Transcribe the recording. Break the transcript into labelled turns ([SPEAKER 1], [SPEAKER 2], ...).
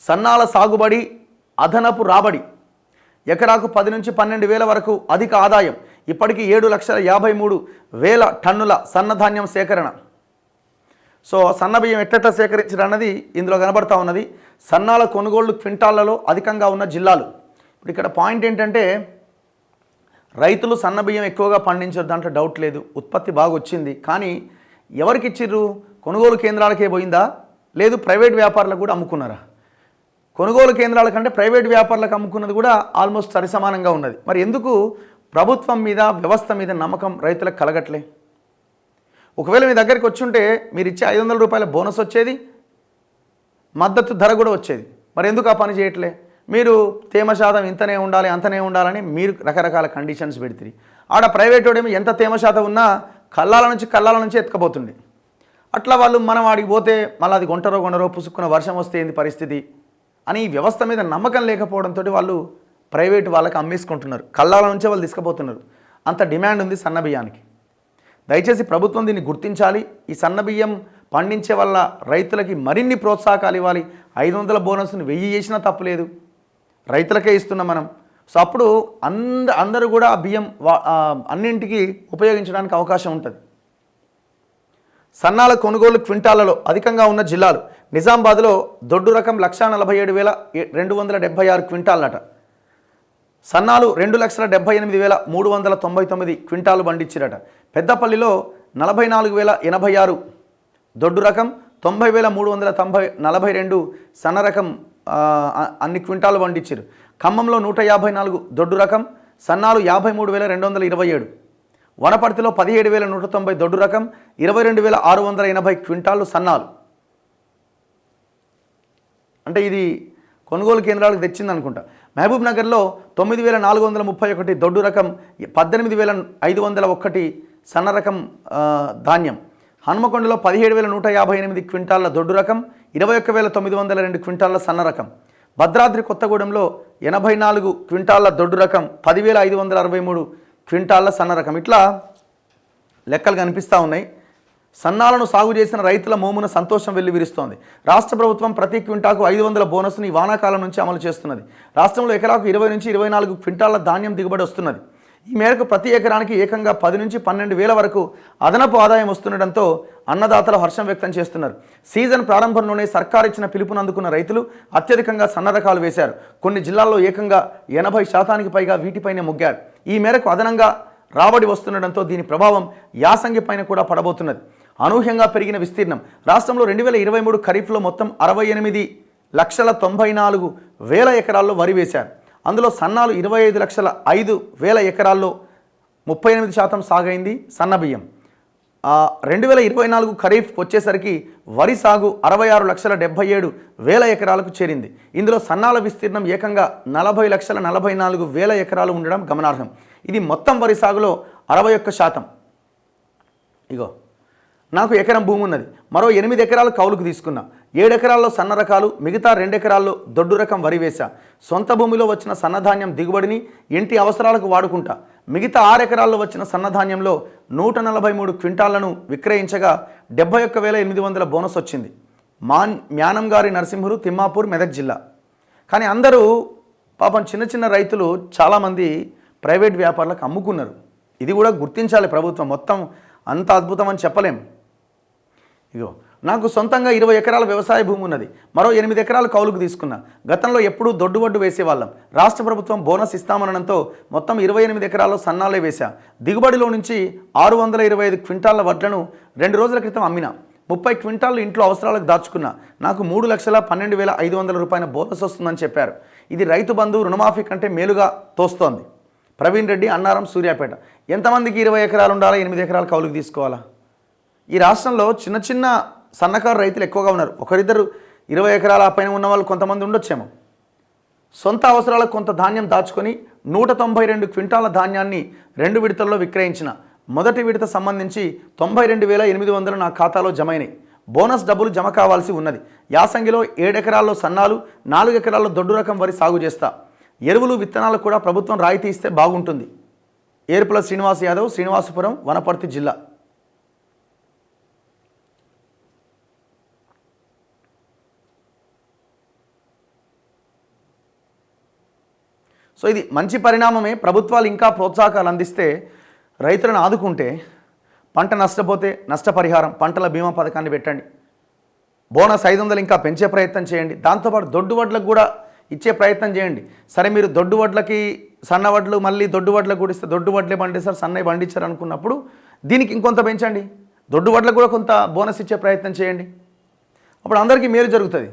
[SPEAKER 1] సన్నాల సాగుబడి అదనపు రాబడి ఎకరాకు 10 నుంచి 12 వేల వరకు అధిక ఆదాయం. ఇప్పటికీ 7,53,000 టన్నుల సన్నధాన్యం సేకరణ. సో సన్నబియ్యం ఎట్ట సేకరించడం అన్నది ఇందులో కనబడతా ఉన్నది. సన్నాల కొనుగోళ్లు క్వింటాళ్లలో అధికంగా ఉన్న జిల్లాలు. ఇప్పుడు ఇక్కడ పాయింట్ ఏంటంటే రైతులు సన్నబియ్యం ఎక్కువగా పండించారు, దాంట్లో డౌట్ లేదు, ఉత్పత్తి బాగా వచ్చింది. కానీ ఎవరికి ఇచ్చిర్రు? కొనుగోలు కేంద్రాలకే పోయిందా, లేదు ప్రైవేట్ వ్యాపారులకు కూడా అమ్ముకున్నారా? కొనుగోలు కేంద్రాల కంటే ప్రైవేట్ వ్యాపారులకు అమ్ముకున్నది కూడా ఆల్మోస్ట్ సరిసమానంగా ఉన్నది. మరి ఎందుకు ప్రభుత్వం మీద వ్యవస్థ మీద నమ్మకం రైతులకు కలగట్లే? ఒకవేళ మీ దగ్గరికి వచ్చుంటే మీరు ఇచ్చే 500 రూపాయల బోనస్ వచ్చేది, మద్దతు ధర కూడా వచ్చేది. మరి ఎందుకు ఆ పని చేయట్లే? మీరు తేమ శాతం ఇంతనే ఉండాలి అంతనే ఉండాలని మీరు రకరకాల కండిషన్స్ పెడితే ఆడ ప్రైవేట్ వాడేమో ఎంత తేమ శాతం ఉన్నా కళ్ళాల నుంచి ఎత్తుకపోతుంది. అట్లా వాళ్ళు మనం వాడికి పోతే మళ్ళీ అది కొంటరో పుసుక్కున్న వర్షం వస్తే ఏంది పరిస్థితి అని ఈ వ్యవస్థ మీద నమ్మకం లేకపోవడంతో వాళ్ళు ప్రైవేట్ వాళ్ళకి అమ్మేసుకుంటున్నారు, కళ్ళాల నుంచే వాళ్ళు తీసుకుపోతున్నారు. అంత డిమాండ్ ఉంది సన్నబియ్యానికి. దయచేసి ప్రభుత్వం దీన్ని గుర్తించాలి. ఈ సన్నబియ్యం పండించే వల్ల రైతులకి మరిన్ని ప్రోత్సాహకాలు ఇవ్వాలి. 500 బోనస్ని 1000 చేసినా తప్పులేదు, రైతులకే ఇస్తున్నాం మనం. సో అప్పుడు అందరూ కూడా ఆ బియ్యం అన్నింటికి ఉపయోగించడానికి అవకాశం ఉంటుంది. సన్నాల కొనుగోలు క్వింటాళ్లలో అధికంగా ఉన్న జిల్లాలు. నిజామాబాద్లో దొడ్డు రకం 1,47,276 క్వింటాలట. సన్నాలు 2,78,399 క్వింటాలు పండించిరట. పెద్దపల్లిలో 44,086 దొడ్డు రకం, 90,342 సన్న రకం అన్ని క్వింటాలు పండించారు. ఖమ్మంలో 154 దొడ్డు రకం సన్నాలు 53,227. వనపర్తిలో 17,190 దొడ్డు రకం, 22,680 క్వింటాలు సన్నాలు. అంటే ఇది కొనుగోలు కేంద్రాలకు తెచ్చింది అనుకుంటా. మహబూబ్ నగర్లో 9,431 దొడ్డు రకం, 18,501 సన్న రకం ధాన్యం. హనుమకొండలో 17,158 క్వింటాల దొడ్డు రకం, 21,902 క్వింటాల సన్న రకం. భద్రాద్రి కొత్తగూడెంలో 84 క్వింటాల దొడ్డు రకం, 10,563 క్వింటాల సన్న రకం. ఇట్లా లెక్కలు కనిపిస్తూ ఉన్నాయి. సన్నాలను సాగు చేసిన రైతుల మోమున సంతోషం వెల్లివిరుస్తోంది. రాష్ట్ర ప్రభుత్వం ప్రతి క్వింటాకు 500 బోనస్ను ఈ వానాకాలం నుంచి అమలు చేస్తున్నది. రాష్ట్రంలో ఎకరాకు 20 నుంచి 24 క్వింటాల ధాన్యం దిగుబడి వస్తున్నది. ఈ మేరకు ప్రతి ఎకరానికి ఏకంగా 10 నుంచి 12 వేల వరకు అదనపు ఆదాయం వస్తుండటంతో అన్నదాతలు హర్షం వ్యక్తం చేస్తున్నారు. సీజన్ ప్రారంభంలోనే సర్కారు ఇచ్చిన పిలుపును అందుకున్న రైతులు అత్యధికంగా సన్న రకాలు వేశారు. కొన్ని జిల్లాల్లో ఏకంగా 80% పైగా వీటిపైనే మొగ్గారు. ఈ మేరకు అదనంగా రాబడి వస్తుండటంతో దీని ప్రభావం యాసంగి పైన కూడా పడబోతున్నది. అనూహ్యంగా పెరిగిన విస్తీర్ణం. రాష్ట్రంలో 2023 ఖరీఫ్లో మొత్తం 68,94,000 ఎకరాల్లో వరి వేశారు. అందులో సన్నాలు 25,05,000 ఎకరాల్లో 38% సాగైంది సన్నబియ్యం. 2024 ఖరీఫ్ వచ్చేసరికి వరి సాగు 66,77,000 ఎకరాలకు చేరింది. ఇందులో సన్నాల విస్తీర్ణం ఏకంగా 40,44,000 ఎకరాలు ఉండడం గమనార్హం. ఇది మొత్తం వరి సాగులో 61%. ఇగో నాకు ఎకరం భూమి ఉన్నది, మరో 8 ఎకరాలు కౌలుకు తీసుకున్నా. 7 ఎకరాల్లో సన్న రకాలు, మిగతా 2 ఎకరాల్లో దొడ్డు రకం వరి వేశా. సొంత భూమిలో వచ్చిన సన్నధాన్యం దిగుబడిని ఇంటి అవసరాలకు వాడుకుంటా. మిగతా 6 ఎకరాల్లో వచ్చిన సన్నధాన్యంలో 143 క్వింటాళ్లను విక్రయించగా 71,800 బోనస్ వచ్చింది. మ్యానంగారి నరసింహులు, తిమ్మాపూర్, మెదక్ జిల్లా. కానీ అందరూ పాపం చిన్న రైతులు చాలామంది ప్రైవేట్ వ్యాపారులకు అమ్ముకున్నారు. ఇది కూడా గుర్తించాలి ప్రభుత్వం. మొత్తం అంత అద్భుతం అని చెప్పలేం. ఇగో నాకు సొంతంగా 20 ఎకరాల వ్యవసాయ భూమి ఉన్నది, మరో 8 ఎకరాలు కౌలుకు తీసుకున్నా. గతంలో ఎప్పుడూ దొడ్డు వేసేవాళ్ళం. రాష్ట్ర ప్రభుత్వం బోనస్ ఇస్తామనడంతో మొత్తం 28 ఎకరాల్లో సన్నాలే వేశా. దిగుబడిలో నుంచి 625 క్వింటాళ్ల వడ్లను 2 రోజుల క్రితం అమ్మినా. 30 క్వింటాళ్లు ఇంట్లో అవసరాలకు దాచుకున్నా. నాకు 3,12,500 రూపాయల బోనస్ వస్తుందని చెప్పారు. ఇది రైతు బంధు రుణమాఫీ కంటే మేలుగా తోస్తోంది. ప్రవీణ్ రెడ్డి, అన్నారం, సూర్యాపేట. ఎంతమందికి 20 ఎకరాలు ఉండాలా, 8 ఎకరాలు కౌలుకు తీసుకోవాలా? ఈ రాష్ట్రంలో చిన్న సన్నకారు రైతులు ఎక్కువగా ఉన్నారు. ఒకరిద్దరు 20 ఎకరాల పైన ఉన్న వాళ్ళు కొంతమంది ఉండొచ్చేమో. సొంత అవసరాలకు కొంత ధాన్యం దాచుకొని 192 క్వింటాల ధాన్యాన్ని 2 విడతల్లో విక్రయించిన. మొదటి విడత సంబంధించి 92,800 నా ఖాతాలో జమైనాయి. బోనస్ డబ్బులు జమ కావాల్సి ఉన్నది. యాసంగిలో 7 ఎకరాల్లో సన్నాలు, 4 ఎకరాల్లో దొడ్డు రకం వరి సాగు చేస్తా. ఎరువులు, విత్తనాలు కూడా ప్రభుత్వం రాయితీ ఇస్తే బాగుంటుంది. ఏర్పుల శ్రీనివాస్ యాదవ్, శ్రీనివాసపురం, వనపర్తి జిల్లా. సో ఇది మంచి పరిణామమే. ప్రభుత్వాలు ఇంకా ప్రోత్సాహకాలు అందిస్తే రైతులను ఆదుకుంటే, పంట నష్టపోతే నష్టపరిహారం, పంటల బీమా పథకాన్ని పెట్టండి, బోనస్ 500 ఇంకా పెంచే ప్రయత్నం చేయండి. దాంతోపాటు దొడ్డు వడ్లకు కూడా ఇచ్చే ప్రయత్నం చేయండి. సరే మీరు దొడ్డు వడ్లకి సన్న వడ్లు మళ్ళీ దొడ్డు వడ్లకు కూడా ఇస్తే దొడ్డు వడ్లే పండిస్తారు, సన్నవి పండించారు అనుకున్నప్పుడు దీనికి ఇంకొంత పెంచండి, దొడ్డు వడ్లకు కూడా కొంత బోనస్ ఇచ్చే ప్రయత్నం చేయండి. అప్పుడు అందరికీ మేలు జరుగుతుంది.